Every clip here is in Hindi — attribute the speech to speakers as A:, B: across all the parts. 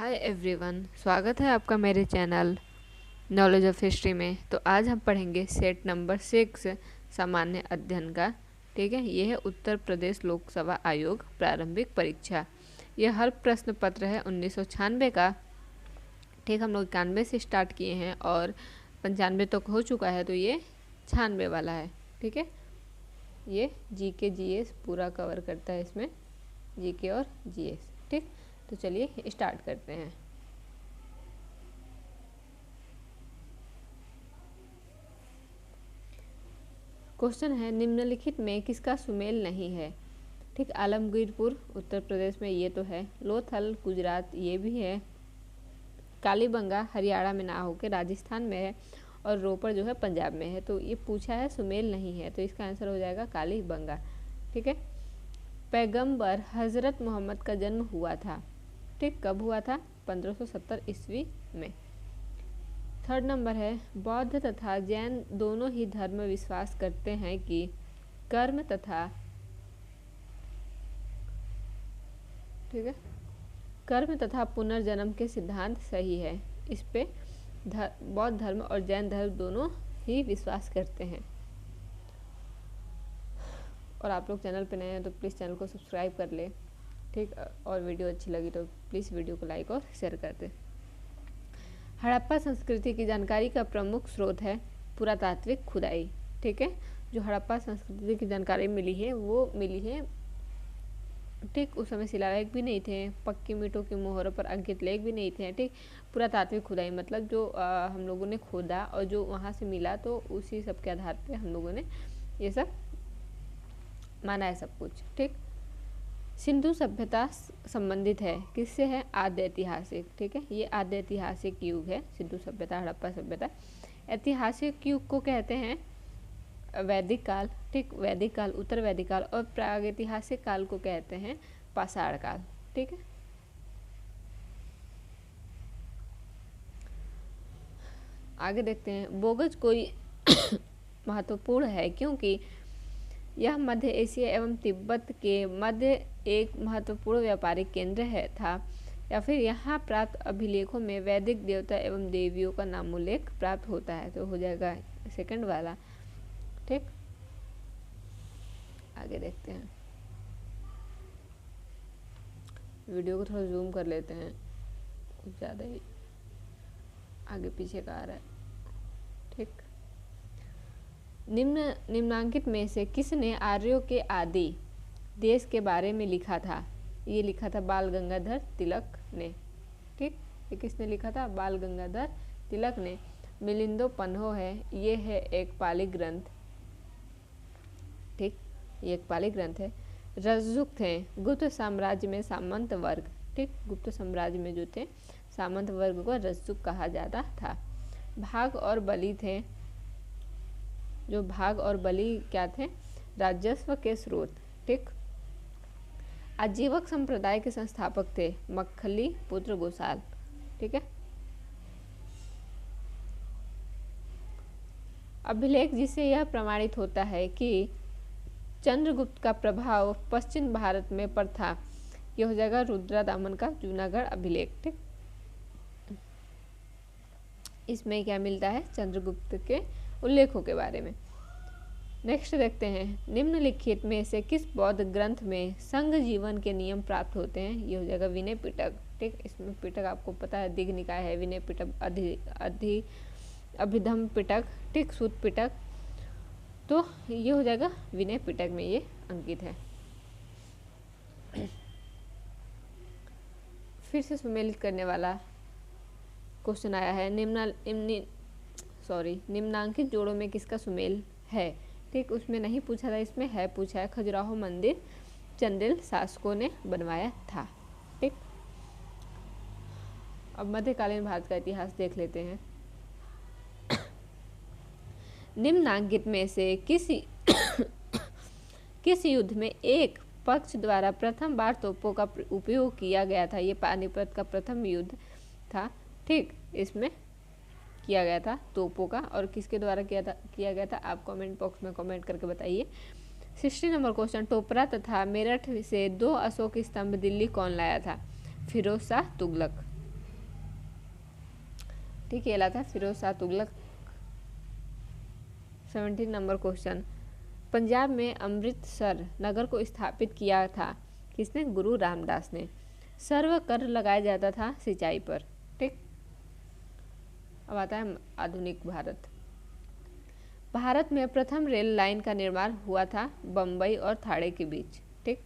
A: हाय एवरीवन, स्वागत है आपका मेरे चैनल नॉलेज ऑफ हिस्ट्री में। तो आज हम पढ़ेंगे सेट नंबर 6 सामान्य अध्ययन का। ठीक है, यह है उत्तर प्रदेश लोकसभा आयोग प्रारंभिक परीक्षा। यह हर प्रश्न पत्र है 1996 का। ठीक, हम लोग 91 से स्टार्ट किए हैं और 95 तक हो चुका है, तो ये 96 वाला है। ठीक है, ये जीके जीएस पूरा कवर करता है, इसमें जीके और जीएस। ठीक, तो चलिए स्टार्ट करते हैं। क्वेश्चन है, निम्नलिखित में किसका सुमेल नहीं है? ठीक, आलमगीरपुर उत्तर प्रदेश में ये तो है, लोथल गुजरात ये भी है, कालीबंगा हरियाणा में ना होकर राजस्थान में है, और रोपड़ जो है पंजाब में है। तो ये पूछा है सुमेल नहीं है, तो इसका आंसर हो जाएगा कालीबंगा। ठीक है, पैगंबर हजरत मोहम्मद का जन्म हुआ था। ठीक, कब हुआ था? 1570 ईस्वी में। थर्ड नंबर है, बौद्ध तथा जैन दोनों ही धर्म विश्वास करते हैं कि कर्म तथा कर्म तथा पुनर्जन्म के सिद्धांत सही है। इस पे बौद्ध धर्म और जैन धर्म दोनों ही विश्वास करते हैं। और आप लोग चैनल पे नए हैं तो प्लीज़ चैनल को सब्सक्राइब कर ले। ठीक, और वीडियो अच्छी लगी तो प्लीज़ वीडियो को लाइक और शेयर कर दे। हड़प्पा संस्कृति की जानकारी का प्रमुख स्रोत है पुरातात्विक खुदाई। ठीक है, जो हड़प्पा संस्कृति की जानकारी मिली है वो मिली है, ठीक, उस समय शिलालेख भी नहीं थे, पक्की मीटों की मोहरों पर अंकित लेख भी नहीं थे। ठीक, पुरातात्विक खुदाई मतलब जो हम लोगों ने खोदा और जो वहाँ से मिला, तो उसी सब के आधार पे हम लोगों ने ये सब माना है सब कुछ। ठीक, सिंधु सभ्यता संबंधित है, किससे है? आद्य ऐतिहासिक। ठीक है, ये आद्य ऐतिहासिक युग है, सिंधु सभ्यता हड़प्पा सभ्यता। ऐतिहासिक युग को कहते हैं वैदिक काल। ठीक, वैदिक काल, उत्तर वैदिक काल, और प्रागैतिहासिक काल को कहते हैं पाषाण काल। ठीक है, आगे देखते हैं। बोगज कोई महत्वपूर्ण है क्योंकि यह मध्य एशिया एवं तिब्बत के मध्य एक महत्वपूर्ण व्यापारिक केंद्र है था, या फिर यहाँ प्राप्त अभिलेखों में वैदिक देवता एवं देवियों का नामोल्लेख प्राप्त होता है। तो हो जाएगा सेकंड वाला। ठीक, आगे देखते हैं। वीडियो को थोड़ा जूम कर लेते हैं, कुछ ज़्यादा ही आगे पीछे का आ रहा है। ठीक, निम्नांकित में से किसने आर्यों के आदि देश के बारे में लिखा था? ये लिखा था बाल गंगाधर तिलक ने। ठीक, ये किसने लिखा था? बाल गंगाधर तिलक ने। मिलिंदोपन्हो है, ये है एक पाली ग्रंथ। ठीक, ये एक पाली ग्रंथ है। रज्जुक थे, गुप्त साम्राज्य में सामंत वर्ग। ठीक, गुप्त साम्राज्य में जो थे सामंत वर्ग को रज्जुक कहा जाता था। भाग और बलि थे, जो भाग और बलि क्या थे? राजस्व के स्रोत। ठीक, आजीवक संप्रदाय के संस्थापक थे मक्खली पुत्र गोसाल। ठीक है, अभिलेख जिससे यह प्रमाणित होता है कि चंद्रगुप्त का प्रभाव पश्चिम भारत में पर था, यह हो जाएगा रुद्रदामन का जूनागढ़ अभिलेख। ठीक, इसमें क्या मिलता है? चंद्रगुप्त के उल्लेखों के बारे में। नेक्स्ट देखते हैं, निम्नलिखित में से किस बौद्ध ग्रंथ में संघ जीवन के नियम प्राप्त होते हैं? ये हो जाएगा विनय पिटक। ठीक, इसमें पिटक आपको पता है दीघ निकाय है, विनय पिटक, अभिधम पिटक, ठीक, सूत पिटक, तो ये हो जाएगा विनय पिटक में ये अंकित है। फिर से सुमेलित करने वाला क्वेश्चन आया है, निम्नांकित जोड़ों में किसका सुमेल है? ठीक, उसमें नहीं पूछा था, इसमें है पूछा है। खजुराहो मंदिर चंदेल शासकों ने बनवाया था। ठीक, अब मध्यकालीन भारत का इतिहास देख लेते हैं। निम्नांकित में से किस युद्ध में एक पक्ष द्वारा प्रथम बार तोपों का उपयोग किया गया था? ये पानीपत का प्रथम युद्ध था। ठीक, इसमें किया गया था तोपों का, और किसके द्वारा किया गया था? आप कमेंट बॉक्स में कमेंट करके बताइए। 60 नंबर क्वेश्चन, टोपरा तथा मेरठ से 2 अशोक स्तंभ दिल्ली कौन लाया था? फिरोज शाह तुगलक। ठीक है, था फिरोज शाह तुगलक। 17 नंबर क्वेश्चन, पंजाब में अमृतसर नगर को स्थापित किया था किसने? गुरु रामदास ने। सर्व कर लगाया जाता था सिंचाई पर। ठीक, अब आता है आधुनिक भारत। भारत में प्रथम रेल लाइन का निर्माण हुआ था बम्बई और थाने के बीच। ठीक,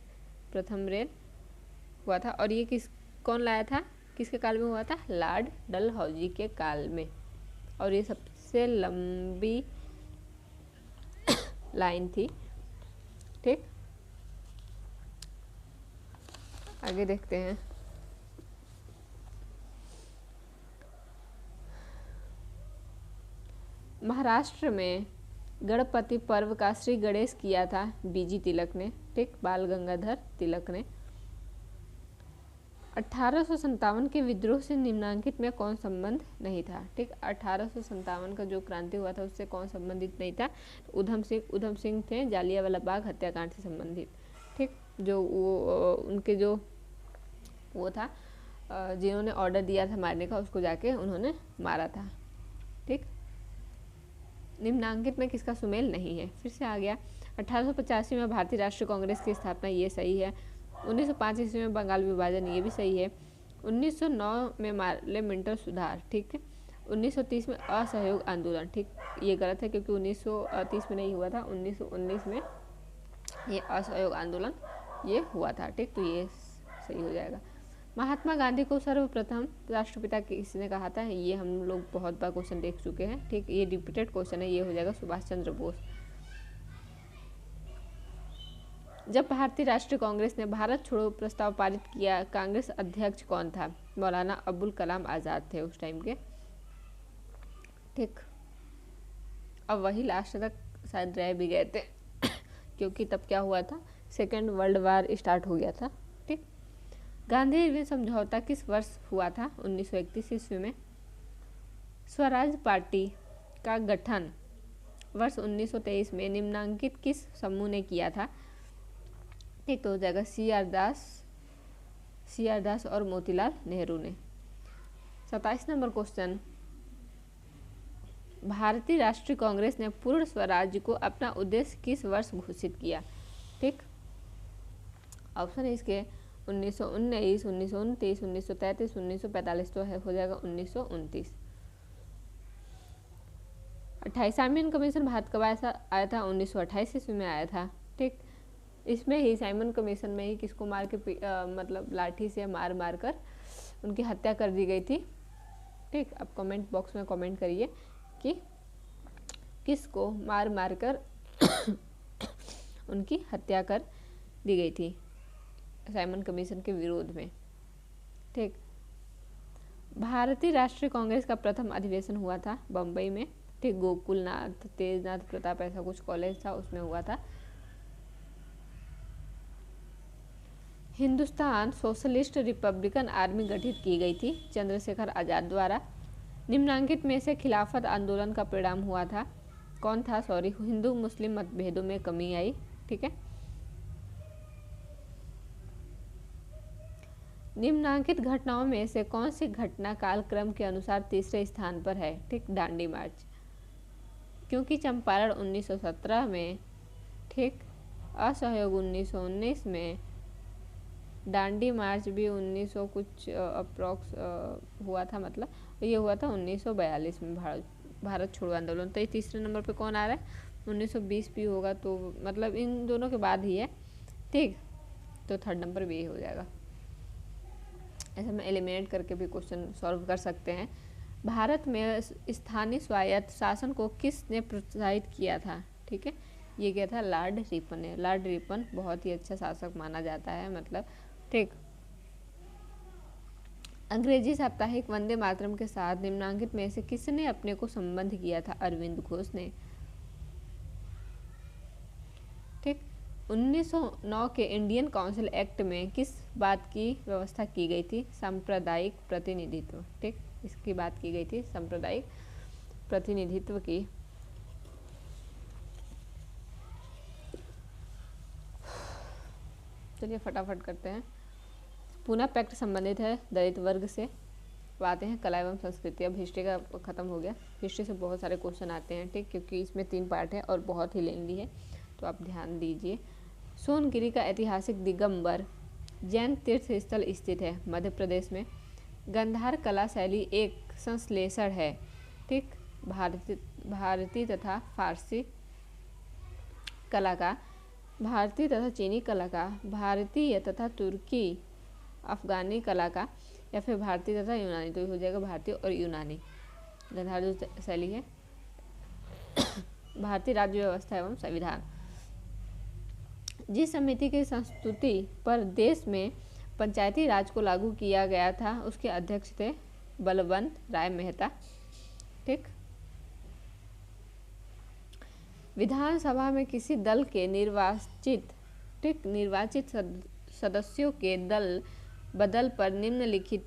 A: प्रथम रेल हुआ था, और ये कौन लाया था, किसके काल में हुआ था? लॉर्ड डलहौजी के काल में। और ये सबसे लंबी लाइन थी। ठीक, आगे देखते हैं। महाराष्ट्र में गणपति पर्व का श्री गणेश किया था बीजी तिलक ने। ठीक, बाल गंगाधर तिलक ने। 1857 के विद्रोह से निम्नांकित में कौन संबंध नहीं था? ठीक, 1857 का जो क्रांति हुआ था उससे कौन संबंधित नहीं था? उधम सिंह थे, जालियांवाला बाग हत्याकांड से संबंधित। ठीक, जो वो उनके जो वो था जिन्होंने ऑर्डर दिया था मारने का, उसको जाके उन्होंने मारा था। ठीक, निम्नांकित में किसका सुमेल नहीं है? फिर से आ गया। 1885 में भारतीय राष्ट्रीय कांग्रेस की स्थापना, ये सही है। 1905 ईस्वी में बंगाल विभाजन, ये भी सही है। 1909 में पार्लियामेंटल सुधार। ठीक है। 1930 में असहयोग आंदोलन। ठीक, ये गलत है क्योंकि 1930 में नहीं हुआ था, 1919 में ये असहयोग आंदोलन ये हुआ था। ठीक, तो ये सही हो जाएगा। महात्मा गांधी को सर्वप्रथम राष्ट्रपिता किसने कहा था? ये हम लोग बहुत बार क्वेश्चन देख चुके हैं। ठीक, ये रिपीटेड क्वेश्चन है, ये हो जाएगा सुभाष चंद्र बोस। जब भारतीय राष्ट्रीय कांग्रेस ने भारत छोड़ो प्रस्ताव पारित किया, कांग्रेस अध्यक्ष कौन था? मौलाना अबुल कलाम आजाद थे उस टाइम के। ठीक, अब वही लास्ट तक शायद रह भी गए थे क्योंकि तब क्या हुआ था, सेकेंड वर्ल्ड वार स्टार्ट हो गया था। ठीक, गांधी इरविन समझौता किस वर्ष हुआ था? 1931 ईस्वी में। स्वराज पार्टी का गठन वर्ष 1923 में निम्नांकित किस समूह ने किया था? ठीक, तो हो जाएगा सी आर दास और मोतीलाल नेहरू ने। 27 नंबर क्वेश्चन, भारतीय राष्ट्रीय कांग्रेस ने पूर्ण स्वराज्य को अपना उद्देश्य किस वर्ष घोषित किया? ठीक, ऑप्शन है इसके 1919, 1929, 1933, 1945, तो है हो जाएगा 1929। 28 साइमन कमीशन भारत कब आया था? 1928 ईस्वी में आया था। ठीक, इसमें ही साइमन कमीशन में ही किसको मार के मतलब लाठी से मार कर उनकी हत्या कर दी गई थी। ठीक, अब कमेंट बॉक्स में कमेंट करिए कि किसको मार कर उनकी हत्या कर दी गई थी साइमन कमीशन के विरोध में। ठीक, भारतीय राष्ट्रीय कांग्रेस का प्रथम अधिवेशन हुआ था बम्बई में। ठीक, गोकुलनाथ तेजनाथ प्रताप ऐसा कुछ कॉलेज था, उसमें हुआ था। हिंदुस्तान सोशलिस्ट रिपब्लिकन आर्मी गठित की गई थी चंद्रशेखर आजाद द्वारा। निम्नांकित में से खिलाफत आंदोलन का परिणाम हुआ था कौन था? हिंदू मुस्लिम मतभेदों में कमी आई। ठीक है, निम्नांकित घटनाओं में से कौन सी घटना कालक्रम के अनुसार तीसरे स्थान पर है? ठीक, दांडी मार्च, क्योंकि चंपारण 1917 में, ठीक, असहयोग 1919 में, दांडी मार्च भी 1900 कुछ अप्रॉक्स हुआ था, मतलब ये हुआ था 1942 में भारत छोड़ो आंदोलन। तो ये तीसरे नंबर पे कौन आ रहा है? 1920 भी होगा, तो मतलब इन दोनों के बाद ही है। ठीक, तो थर्ड नंबर भी ये हो जाएगा। ऐसे में एलिमिनेट करके भी क्वेश्चन सॉल्व कर सकते हैं। भारत में स्थानीय स्वायत्त शासन को किसने प्रोत्साहित किया था? ठीक है, ये क्या था? लॉर्ड रिपन ने। लॉर्ड रिपन बहुत ही अच्छा शासक माना जाता है, मतलब। ठीक, अंग्रेजी साप्ताहिक वंदे मातरम के साथ निम्नांकित में से किसने अपने को संबंध किया था? अरविंद घोष ने। ठीक, 1909 के इंडियन काउंसिल एक्ट में किस बात की व्यवस्था की गई थी? सांप्रदायिक प्रतिनिधित्व। ठीक, इसकी बात की गई थी, सांप्रदायिक प्रतिनिधित्व की। चलिए फटाफट करते हैं। पूना पैक्ट संबंधित है दलित वर्ग से, आते हैं कला एवं संस्कृति। अब हिस्ट्री का खत्म हो गया। हिस्ट्री से बहुत सारे क्वेश्चन आते हैं, ठीक, क्योंकि इसमें 3 पार्ट है और बहुत ही लेंदी है, तो आप ध्यान दीजिए। सोनगिरी का ऐतिहासिक दिगंबर जैन तीर्थ स्थल स्थित है मध्य प्रदेश में। गंधार कला शैली एक संश्लेषण है, ठीक, भारतीय तथा फारसी कला का, भारतीय तथा चीनी कला का, भारतीय तथा तुर्की अफगानी कला का, या फिर भारतीय तथा यूनानी, तो हो जाएगा भारतीय और यूनानी। गंधार जो शैली है भारतीय राज्य व्यवस्था एवं संविधान। जिस समिति की संस्तुति पर देश में पंचायती राज को लागू किया गया था उसके अध्यक्ष थे बलवंत राय मेहता, ठीक। विधानसभा में किसी दल के निर्वाचित सदस्यों के दल बदल पर निम्नलिखित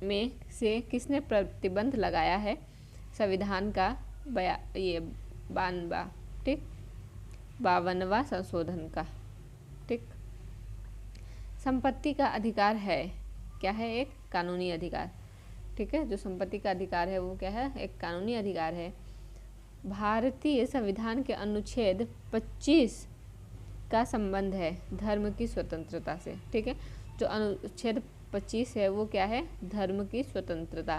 A: में से किसने प्रतिबंध लगाया है? संविधान का 52वां संशोधन का, ठीक। संपत्ति का अधिकार है, क्या है? एक कानूनी अधिकार, ठीक है। जो संपत्ति का अधिकार है वो क्या है? एक कानूनी अधिकार है। भारतीय संविधान के अनुच्छेद 25 का संबंध है धर्म की स्वतंत्रता से, ठीक है। जो अनुच्छेद 25 है वो क्या है? धर्म की स्वतंत्रता,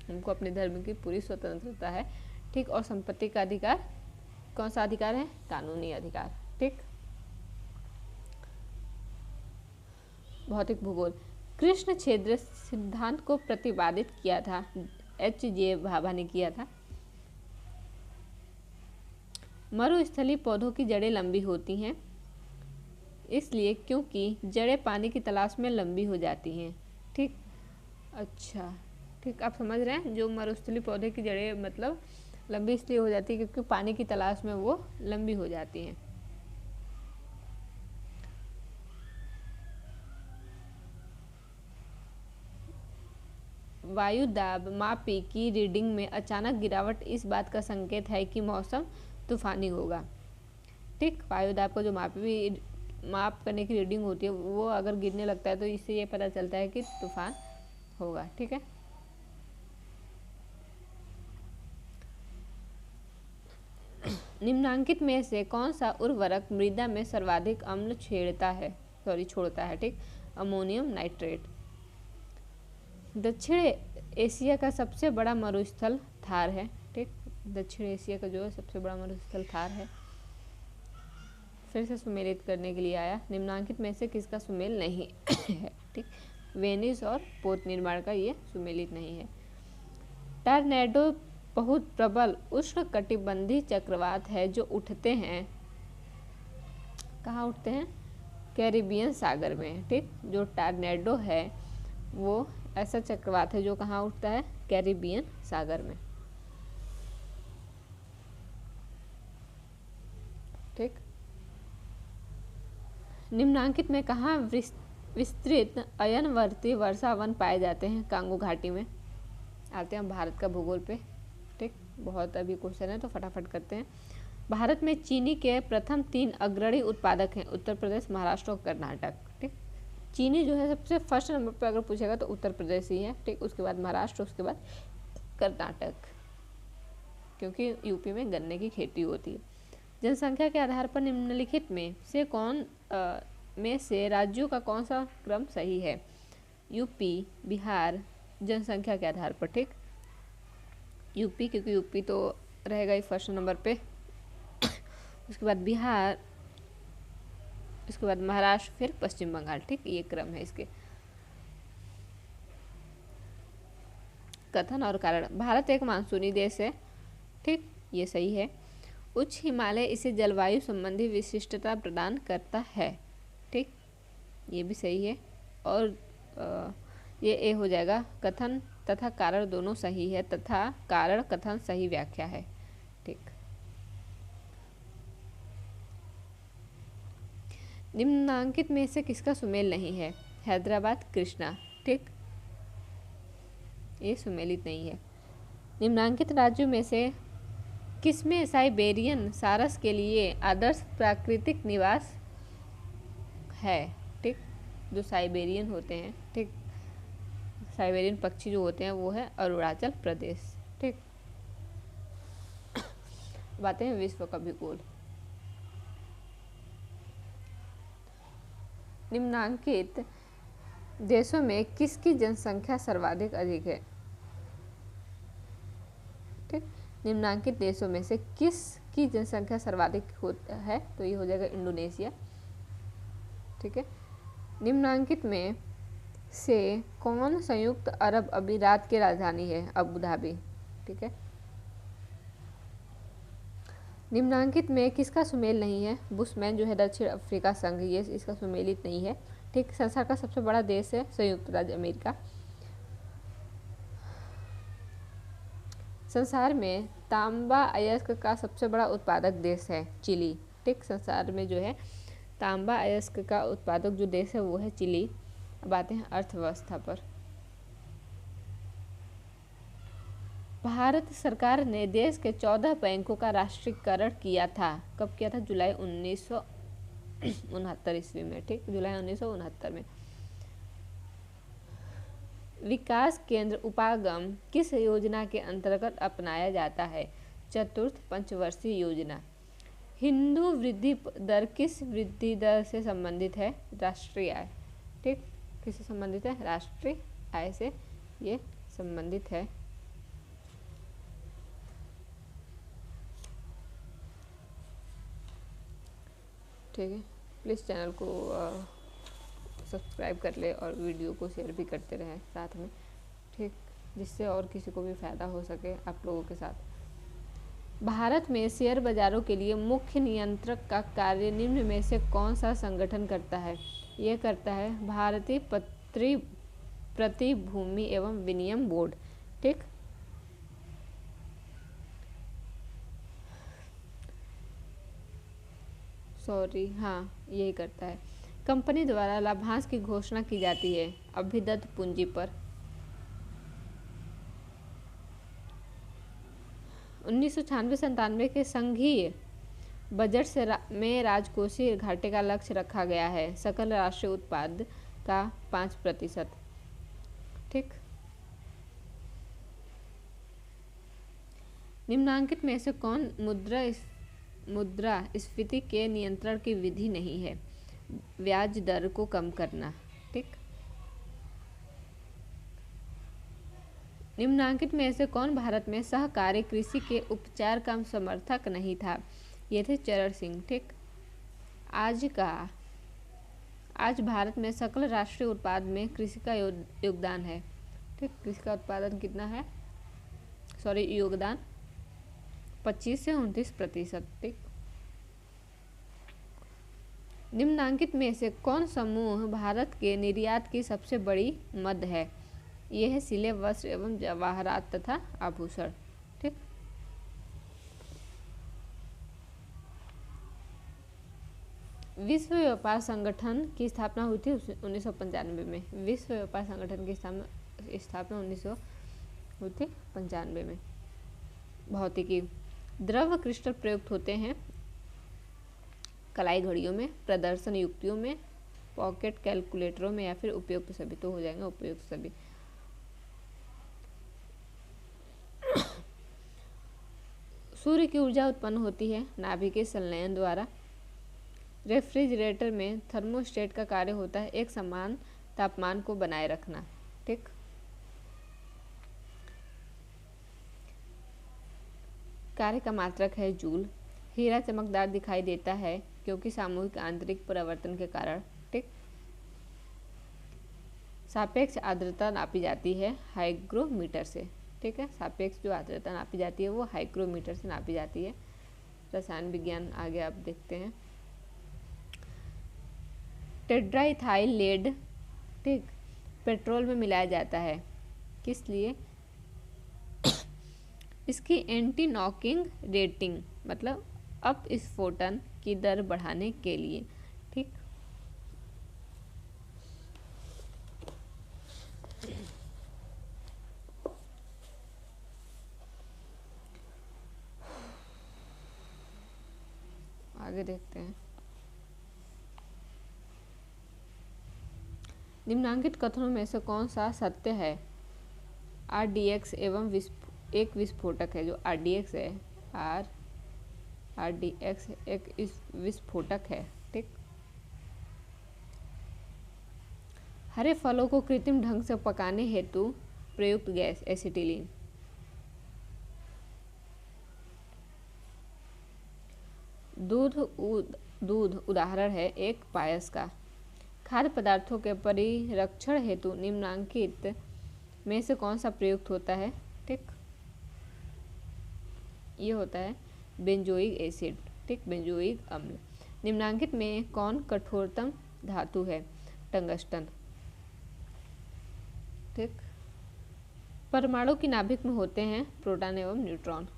A: हमको अपने धर्म की पूरी स्वतंत्रता है, ठीक। और संपत्ति का अधिकार कौन सा अधिकार है? कानूनी अधिकार, ठीक। भौतिक भूगोल। कृष्ण क्षेत्र सिद्धांत को प्रतिपादित किया था, H.J. भाभा ने किया था। मरुस्थलीय पौधों की जड़ें लंबी होती हैं, इसलिए क्योंकि जड़ें पानी की तलाश में लंबी हो जाती हैं, ठीक। अच्छा, ठीक, आप समझ रहे हैं। जो मरुस्थलीय पौधे की जड़ें मतलब लंबी इसलिए हो जाती है क्योंकि पानी की तलाश में वो लंबी हो जाती हैं। वायु दाब मापी की रीडिंग में अचानक गिरावट इस बात का संकेत है कि मौसम तूफानी होगा, ठीक। वायु दाब को जो माप करने की रीडिंग होती है वो अगर गिरने लगता है तो इससे ये पता चलता है कि तूफान होगा, ठीक है। निम्नांकित में से कौन सा उर्वरक मृदा में सर्वाधिक अम्ल छोड़ता है, ठीक। Ammonium nitrate. दक्षिण एशिया का सबसे बड़ा मरुस्थल थार है, ठीक। दक्षिण एशिया का जो है सबसे बड़ा मरुस्थल थार है। फिर से सुमेलित करने के लिए आया। निम्नांकित में से किसका सुमेल नहीं है, ठीक। वेनिस और पोत निर्माण का ये सुमेलित नहीं है। टॉर्नेडो बहुत प्रबल उष्णकटिबंधीय चक्रवात है जो उठते हैं, कहाँ उठते हैं? कैरिबियन सागर में, ठीक। जो टॉर्नेडो है वो ऐसा चक्रवात है जो कहाँ उठता है? कैरिबियन सागर में, ठीक। निम्नांकित में कहाँ विस्तृत अयनवर्ती वर्षा वन पाए जाते हैं? कांगो घाटी में। आते हैं भारत का भूगोल पे, ठीक। बहुत अभी क्वेश्चन है तो फटाफट करते हैं। भारत में चीनी के प्रथम 3 अग्रणी उत्पादक हैं, उत्तर प्रदेश, महाराष्ट्र और कर्नाटक, ठीक। चीनी जो है सबसे फर्स्ट नंबर पर अगर पूछेगा तो उत्तर प्रदेश ही है, ठीक। उसके बाद महाराष्ट्र, उसके बाद कर्नाटक, क्योंकि यूपी में गन्ने की खेती होती है। जनसंख्या के आधार पर निम्नलिखित में से राज्यों का कौन सा क्रम सही है? यूपी, बिहार, जनसंख्या के आधार पर, ठीक। यूपी, क्योंकि यूपी तो रहेगा ही फर्स्ट नंबर पे, उसके बाद बिहार, उसके बाद महाराष्ट्र, फिर पश्चिम बंगाल, ठीक। ये क्रम है इसके। कथन और कारण। भारत एक मानसूनी देश है, ठीक, ये सही है। उच्च हिमालय इसे जलवायु संबंधी विशिष्टता प्रदान करता है, ठीक, ये भी सही है। और ये ए हो जाएगा। कथन तथा कारण दोनों सही है तथा कारण कथन सही व्याख्या है, ठीक। निम्नांकित में से किसका सुमेल नहीं है? हैदराबाद, कृष्णा, ठीक, ये सुमेलित नहीं है। निम्नांकित राज्यों में से किसमें साइबेरियन सारस के लिए आदर्श प्राकृतिक निवास है, ठीक। जो साइबेरियन होते हैं, ठीक, साइबेरियन पक्षी जो होते हैं वो है अरुणाचल प्रदेश। ठीक, बातें हैं विश्व का भूगोल। निम्नांकित देशों में किसकी जनसंख्या सर्वाधिक अधिक है? ठीक, निम्नांकित देशों में से किसकी जनसंख्या सर्वाधिक है? तो ये हो जाएगा इंडोनेशिया। ठीक है, निम्नांकित में से कौन संयुक्त अरब अमीरात की राजधानी है? Abu Dhabi. ठीक है, निम्नांकित में किसका सुमेल नहीं है? बुशमैन जो है दक्षिण अफ्रीका संघ, ये इसका सुमेलित नहीं है। ठीक, संसार का सबसे बड़ा देश है संयुक्त राज्य अमेरिका। संसार में तांबा अयस्क का सबसे बड़ा उत्पादक देश है चिली। ठीक, संसार में जो है तांबा अयस्क का उत्पादक जो देश है वो है चिली। अब आते हैं अर्थव्यवस्था पर। भारत सरकार ने देश के 14 बैंकों का राष्ट्रीयकरण किया था। कब किया था? जुलाई 1969 ईस्वी में। ठीक, जुलाई 1969 में। विकास केंद्र उपागम किस योजना के अंतर्गत अपनाया जाता है? चतुर्थ पंचवर्षीय योजना। हिंदू वृद्धि दर किस वृद्धि दर से संबंधित है? राष्ट्रीय आय। ठीक, किससे संबंधित है? राष्ट्रीय आय से ये संबंधित है। ठीक है, प्लीज़ चैनल को सब्सक्राइब कर ले और वीडियो को शेयर भी करते रहें साथ में। ठीक, जिससे और किसी को भी फ़ायदा हो सके आप लोगों के साथ। भारत में शेयर बाजारों के लिए मुख्य नियंत्रक का कार्य निम्न में से कौन सा संगठन करता है? ये करता है भारतीय प्रतिभूति एवं विनिमय बोर्ड। ठीक, हाँ, यही करता है। कंपनी द्वारा लाभांश की घोषणा की जाती है अभिदत्त पूंजी पर। 1996-97 के संघीय बजट में राजकोषीय घाटे का लक्ष्य रखा गया है सकल राष्ट्रीय उत्पाद का 5%। ठीक, निम्नांकित में से कौन मुद्रास्फीति के नियंत्रण की विधि नहीं है? ब्याज दर को कम करना। ठीक, निम्नांकित में से कौन भारत में सहकारी कृषि के उपचार का समर्थक नहीं था? ये थे चरण सिंह। ठीक, आज भारत में सकल राष्ट्रीय उत्पाद में कृषि का योगदान है। ठीक, कृषि का उत्पादन कितना है? योगदान 25 से 29%। ठीक, निम्नांकित में से कौन समूह भारत के निर्यात की सबसे बड़ी मद है? यह है सिले, वस्त्र एवं जवाहरात तथा आभूषण। ठीक, विश्व व्यापार संगठन की स्थापना हुई थी 1995 में। विश्व व्यापार संगठन की स्थापना 1995 में। भौतिकी, द्रव क्रिस्टल प्रयुक्त होते हैं कलाई घड़ियों में, प्रदर्शन युक्तियों में, पॉकेट कैलकुलेटरों में या फिर उपयुक्त सभी। तो हो जाएंगे उपयुक्त सभी। सूर्य की ऊर्जा उत्पन्न होती है नाभिक के संलयन द्वारा। रेफ्रिजरेटर में थर्मोस्टेट का कार्य होता है एक समान तापमान को बनाए रखना। ठीक, कार्य का मात्रक है जूल। हीरा चमकदार दिखाई देता है क्योंकि सामूहिक आंतरिक परावर्तन के कारण। ठीक, सापेक्ष आर्द्रता नापी जाती है हाइग्रोमीटर से। ठीक है, सापेक्ष जो आर्द्रता नापी जाती है वो हाइग्रोमीटर से नापी जाती है। रसायन विज्ञान आगे आप देखते हैं। टेट्राइथाइल लेड, ठीक, पेट्रोल में मिलाया जाता है किस लिए? इसकी एंटी नॉकिंग रेटिंग मतलब अपस्फोटन की दर बढ़ाने के लिए। ठीक, आगे देखते हैं। निम्नांकित कथनों में से कौन सा सत्य है? RDX एवं एक विस्फोटक है। जो RDX है, RDX एक विस्फोटक है। ठीक। हरे फलों को कृत्रिम ढंग से पकाने हेतु प्रयुक्त गैस एसिटिलीन। दूध उदाहरण है एक पायस का। खाद्य पदार्थों के परिरक्षण हेतु निम्नांकित में से कौन सा प्रयुक्त होता है? ठीक, ये होता है बेंजोइक एसिड। ठीक, बेंजोइक अम्ल। निम्नांकित में कौन कठोरतम धातु है? टंगस्टन। ठीक। परमाणु की नाभिक में होते हैं प्रोटॉन एवं न्यूट्रॉन।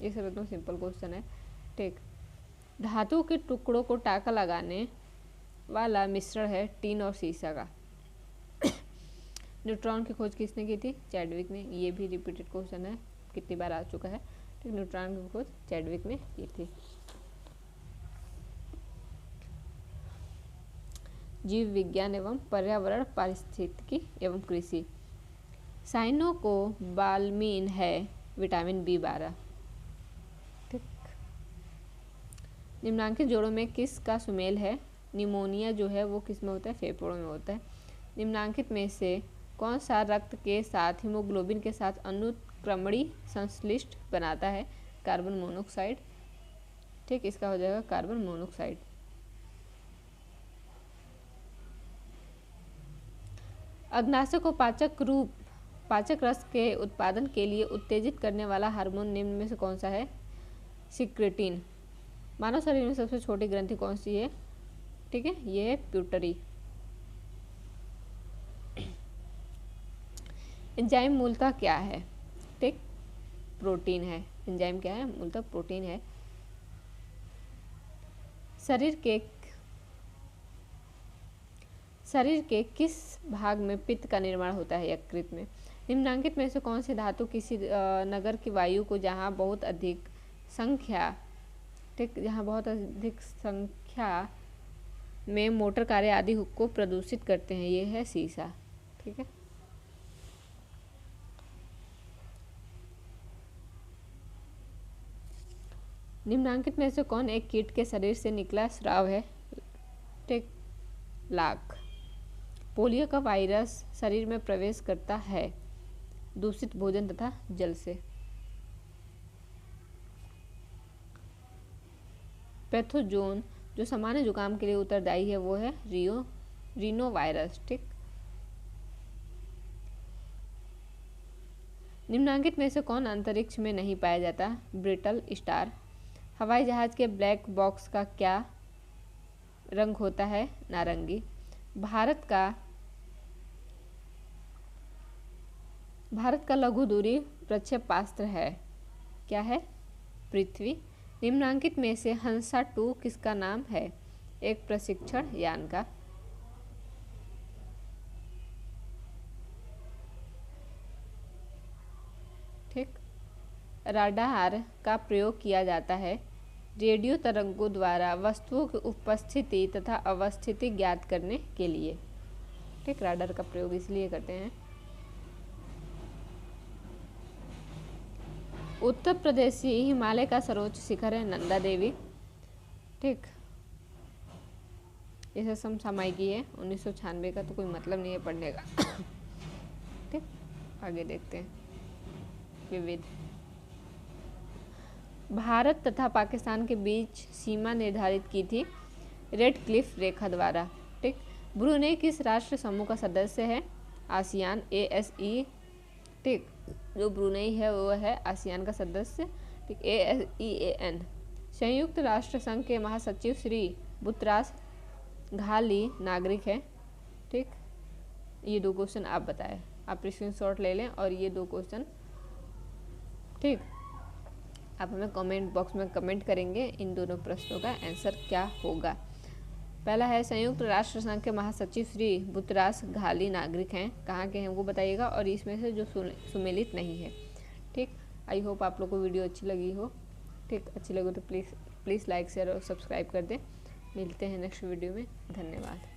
A: ये सब एकदम सिंपल क्वेश्चन है। ठीक। धातु के टुकड़ों को टाका लगाने वाला मिश्रण है टीन और सीसा का। न्यूट्रॉन की खोज किसने की थी? चैडविक ने। ये भी रिपीटेड क्वेश्चन है, कितनी बार आ चुका है। ठीक, न्यूट्रॉन की खोज चैडविक ने की थी। जीव विज्ञान एवं पर्यावरण पारिस्थितिकी एवं कृषि। साइनोकोबाल्मीन है विटामिन B12। ठीक। निम्नांकित जोड़ों में किसका सुमेल है? निमोनिया जो है वो किस में होता है? फेफड़ों में होता है। निम्नांकित में से कौन सा रक्त के साथ हीमोग्लोबिन के साथ अनुक्रमणी संश्लिष्ट बनाता है? Carbon monoxide. ठीक, इसका हो जाएगा कार्बन मोनोऑक्साइड। अग्नाशय को पाचक रस के उत्पादन के लिए उत्तेजित करने वाला हार्मोन निम्न में से कौन सा है? सिक्रेटिन। मानव शरीर में सबसे छोटी ग्रंथि कौन सी है? ठीक है, ये है प्यूटरी। एंजाइम मूलतः क्या है? ठीक, प्रोटीन है। एंजाइम क्या है? मूलतः प्रोटीन है। शरीर के किस भाग में पित्त का निर्माण होता है? यकृत में। निम्नांकित में से कौन सी धातु किसी नगर की वायु को जहाँ बहुत अधिक संख्या में मोटर कार्य आदि को प्रदूषित करते हैं? ये है सीसा। ठीक है। निम्नांकित में से कौन एक कीट के शरीर से निकला स्राव है? ठीक, लाख। पोलियो का वायरस शरीर में प्रवेश करता है दूषित भोजन तथा जल से। पैथोजोन जो सामान्य जुकाम के लिए उत्तरदायी है वो है रीनो वायरस। ठीक। निम्नांकित में से कौन अंतरिक्ष में नहीं पाया जाता? Brittle star. हवाई जहाज के ब्लैक बॉक्स का क्या रंग होता है? नारंगी। भारत का लघु दूरी प्रक्षेपास्त्र है, क्या है? पृथ्वी। निम्नांकित में से हंसा 2 किसका नाम है? एक प्रशिक्षण यान का। ठीक। राडार का प्रयोग किया जाता है रेडियो तरंगों द्वारा वस्तुओं की उपस्थिति तथा अवस्थिति ज्ञात करने के लिए। ठीक, राडार का प्रयोग इसलिए करते हैं। उत्तर प्रदेशी हिमालय का सर्वोच्च शिखर है नंदा देवी। ठीक, इसे समसामयिकी है 1996 का, तो कोई मतलब नहीं है पढ़ने का। ठीक, आगे देखते हैं। विविध। भारत तथा पाकिस्तान के बीच सीमा निर्धारित की थी रेड क्लिफ रेखा द्वारा। ठीक। ब्रुनेई किस राष्ट्र समूह का सदस्य है? ASEAN, ASE। ठीक, जो ब्रुनेई है वो है आसियान का सदस्य। ठीक, ASEAN। संयुक्त राष्ट्र संघ के महासचिव श्री बुतरास घाली नागरिक है। ठीक, ये 2 क्वेश्चन आप बताएं, आप स्क्रीनशॉट ले लें और ये 2 क्वेश्चन ठीक आप हमें कमेंट बॉक्स में कमेंट करेंगे इन दोनों प्रश्नों का आंसर क्या होगा। पहला है संयुक्त राष्ट्र संघ के महासचिव श्री बुतरास घाली नागरिक हैं, कहाँ के हैं वो बताइएगा, और इसमें से जो सुमेलित नहीं है। ठीक, आई होप आप लोग को वीडियो अच्छी लगी हो। ठीक, अच्छी लगी तो प्लीज़ लाइक शेयर और सब्सक्राइब कर दें। मिलते हैं नेक्स्ट वीडियो में। धन्यवाद।